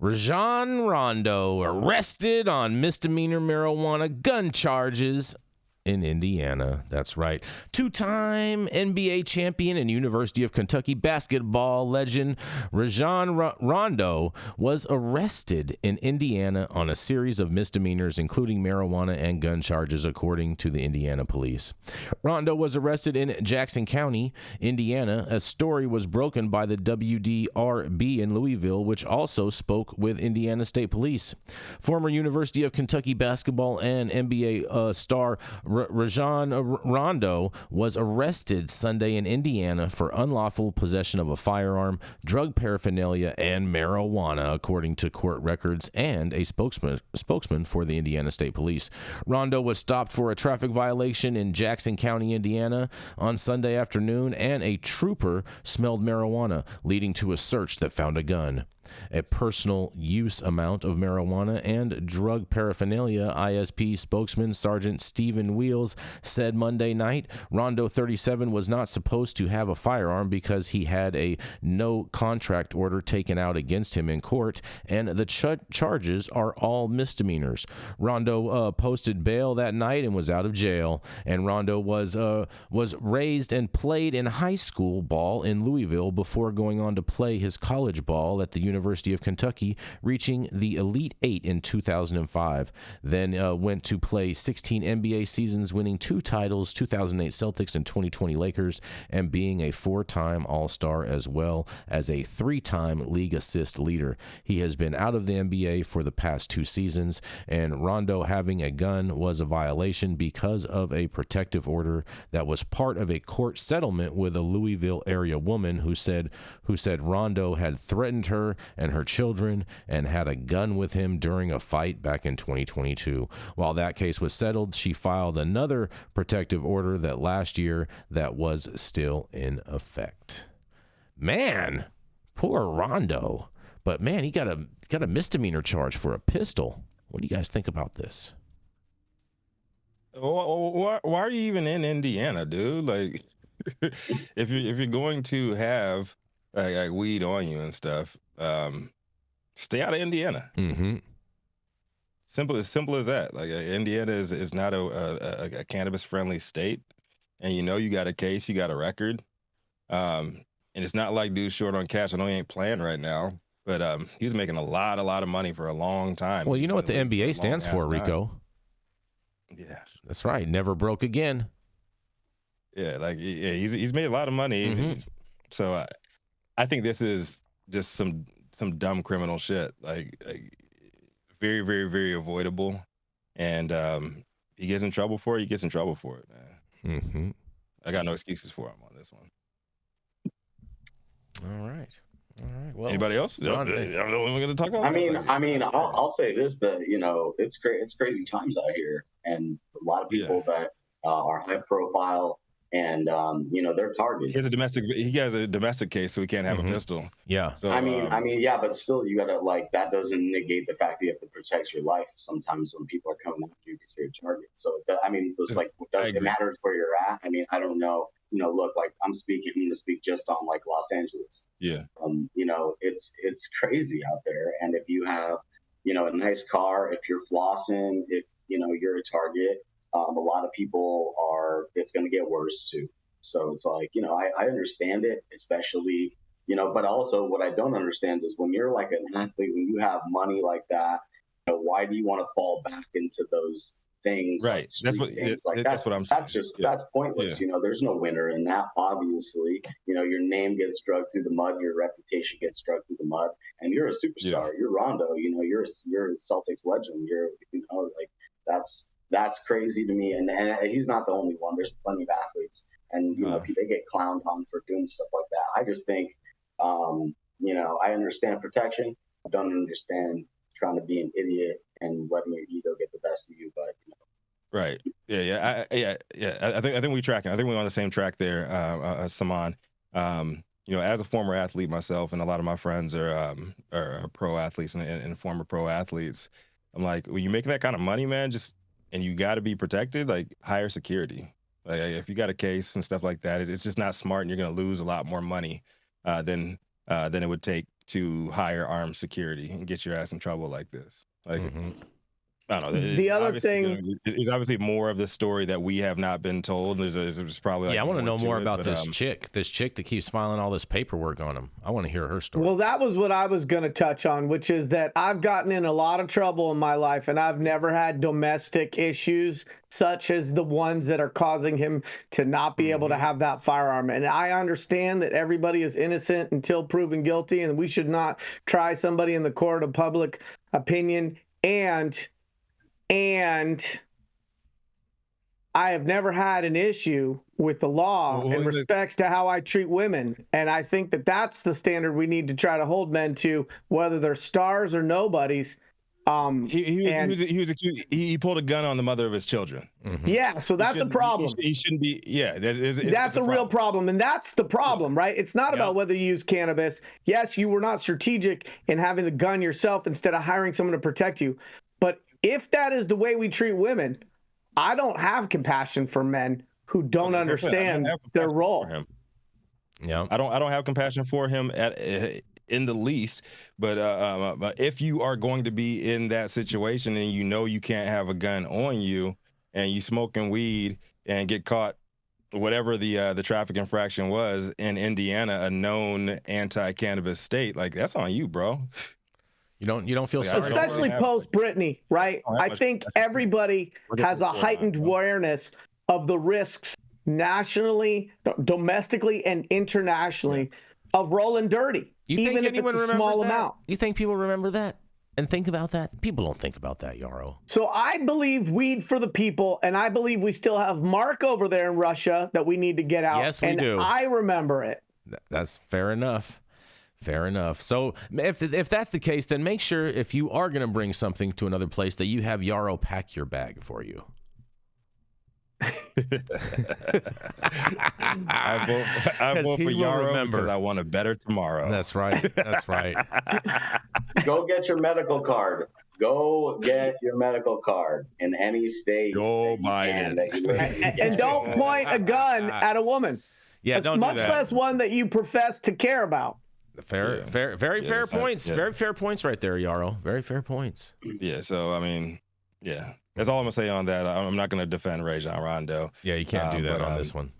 Rajon Rondo arrested on misdemeanor marijuana gun charges in Indiana. That's right. Two-time NBA champion and University of Kentucky basketball legend Rajon Rondo was arrested in Indiana on a series of misdemeanors, including marijuana and gun charges, according to the Indiana police. Rondo was arrested in Jackson County, Indiana. A story was broken by the WDRB in Louisville, which also spoke with Indiana State Police. Former University of Kentucky basketball and NBA star Rajon Rondo was arrested Sunday in Indiana for unlawful possession of a firearm, drug paraphernalia, and marijuana, according to court records and a spokesman for the Indiana State Police. Rondo was stopped for a traffic violation in Jackson County, Indiana on Sunday afternoon, and a trooper smelled marijuana, leading to a search that found a gun. A personal use amount of marijuana and drug paraphernalia, ISP spokesman Sergeant Stephen Wheels said Monday night. Rondo, 37, was not supposed to have a firearm because he had a no contract order taken out against him in court, and the charges are all misdemeanors. Rondo posted bail that night and was out of jail. And Rondo was raised and played in high school ball in Louisville before going on to play his college ball at the University of Kentucky, reaching the Elite Eight in 2005. Then went to play 16 NBA seasons, winning 2 titles, 2008 Celtics and 2020 Lakers, and being a 4-time All-Star as well as a 3-time league assist leader. He has been out of the NBA for the past 2 seasons, and Rondo having a gun was a violation because of a protective order that was part of a court settlement with a Louisville area woman who said Rondo had threatened her and her children and had a gun with him during a fight back in 2022. While that case was settled, she filed another protective order that last year that was still in effect. Man, poor Rondo. But man, he got a misdemeanor charge for a pistol. What do you guys think about this? Why are you even in Indiana, dude? Like, if you're going to have like weed on you and stuff, stay out of Indiana. Mm-hmm. Simple as that. Like, Indiana is not a cannabis friendly state, and you got a case, you got a record, and it's not like dude's short on cash. I know he ain't playing right now, but he was making a lot of money for a long time. Well, you know what the NBA stands for, Rico? Yeah, that's right. Never broke again. Yeah, like he's made a lot of money. Mm-hmm. So I think this is just some dumb criminal shit. Like very, very, very avoidable. And he gets in trouble for it. He gets in trouble for it, man. Mm-hmm. I got no excuses for him on this one. All right. Well, anybody else? I'm the only one going to talk about. I'll say this: that it's crazy times out here, and a lot of people that are high profile, and they're targets. He has a domestic case, so he can't have a pistol. Yeah. So but still, you gotta that doesn't negate the fact that you have to protect your life. Sometimes when people are coming after you because you're a target. So it matters where you're at. I don't know. Look, like I'm going to speak just on like Los Angeles. Yeah. It's crazy out there. And if you have, a nice car, if you're flossing, if, you're a target, a lot of people it's going to get worse too. So it's like, I understand it, especially, but also what I don't understand is when you're like an athlete, when you have money like that, why do you want to fall back into those things? Right. That's what I'm saying. That's pointless. Yeah. There's no winner in that. Obviously, your name gets dragged through the mud, your reputation gets dragged through the mud, and you're a superstar. Yeah. You're Rondo. You're a Celtics legend. That's crazy to me. And he's not the only one. There's plenty of athletes, and they get clowned on for doing stuff like that. I just think, I understand protection. I don't understand trying to be an idiot and letting your ego get the best of you, but right. Yeah. I think we tracking. I think we're on the same track there, Saman. As a former athlete myself, and a lot of my friends are pro athletes and former pro athletes. I'm like, when you're making that kind of money, man, and you got to be protected, like hire security. Like if you got a case and stuff like that, it's just not smart, and you're going to lose a lot more money than it would take to hire armed security and get your ass in trouble like this. Like, I don't know. The other thing is obviously more of the story that we have not been told. There's probably like I want to know more about this chick that keeps filing all this paperwork on him. I want to hear her story. Well, that was what I was going to touch on, which is that I've gotten in a lot of trouble in my life, and I've never had domestic issues such as the ones that are causing him to not be able to have that firearm. And I understand that everybody is innocent until proven guilty, and we should not try somebody in the court of public opinion. And I have never had an issue with the law in respects to how I treat women. And I think that that's the standard we need to try to hold men to, whether they're stars or nobodies. He pulled a gun on the mother of his children. Yeah, so that's a problem. He shouldn't be. Yeah, that's a real problem, and that's the problem, right? It's not about whether you use cannabis. Yes, you were not strategic in having the gun yourself instead of hiring someone to protect you. But if that is the way we treat women, I don't have compassion for men who don't understand their role. Yeah, I don't have compassion for him in the least. But if you are going to be in that situation and you know you can't have a gun on you, and you smoking weed and get caught, whatever the traffic infraction was in Indiana, a known anti-cannabis state, like that's on you, bro. You don't feel sorry, especially post Britney, right? I think everybody has a heightened awareness of the risks nationally, domestically, and internationally of rolling dirty, even if it's a small amount. You think people remember that and think about that? People don't think about that, Yarrow. So I believe weed for the people, and I believe we still have Mark over there in Russia that we need to get out. Yes, we do. I remember it. That's fair enough. Fair enough. So if that's the case, then make sure if you are going to bring something to another place that you have Yarrow pack your bag for you. I vote for Yarrow because I want a better tomorrow. That's right. That's right. Go get your medical card. Go get your medical card in any state. Joe Biden. And don't point a gun at a woman. Yeah, don't do that. Much less one that you profess to care about. Very fair points. Very fair points right there, Yarrow. Very fair points. Yeah, so, I mean, yeah. That's all I'm going to say on that. I'm not going to defend Rajon Rondo. Yeah, you can't do that on this one.